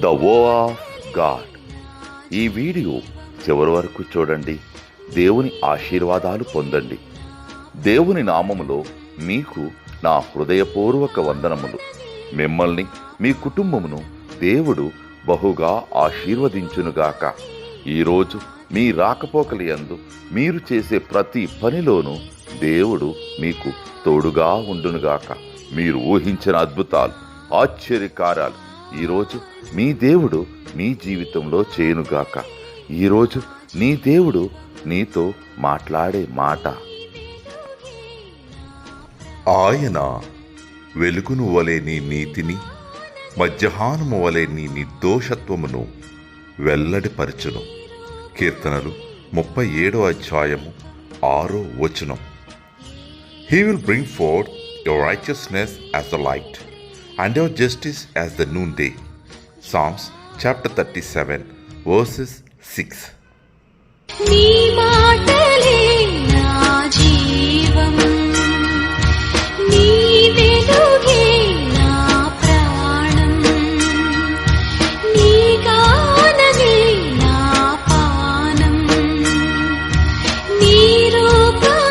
The వో of God. ఈ video చివరి వరకు చూడండి. దేవుని ఆశీర్వాదాలు పొందండి. దేవుని నామములో మీకు నా హృదయపూర్వక వందనములు. మిమ్మల్ని మీ కుటుంబమును దేవుడు బహుగా ఆశీర్వదించునుగాక. ఈరోజు మీ రాకపోకలి యందు మీరు చేసే ప్రతి పనిలోనూ దేవుడు మీకు తోడుగా ఉండునుగాక. మీరు ఊహించిన అద్భుతాలు, ఆశ్చర్యకార్యాలు ఈరోజు మీ దేవుడు మీ జీవితంలో చేయునుగాక. ఈరోజు నీ దేవుడు నీతో మాట్లాడే మాట, ఆయన వెలుగును వలె నీ నీతిని, మధ్యాహ్నము వలె నీ నిర్దోషత్వమును వెల్లడిపరచును. కీర్తనలు 37:6. He will bring forth your righteousness as the light, and your justice as the noonday. Psalms chapter 37 verses 6.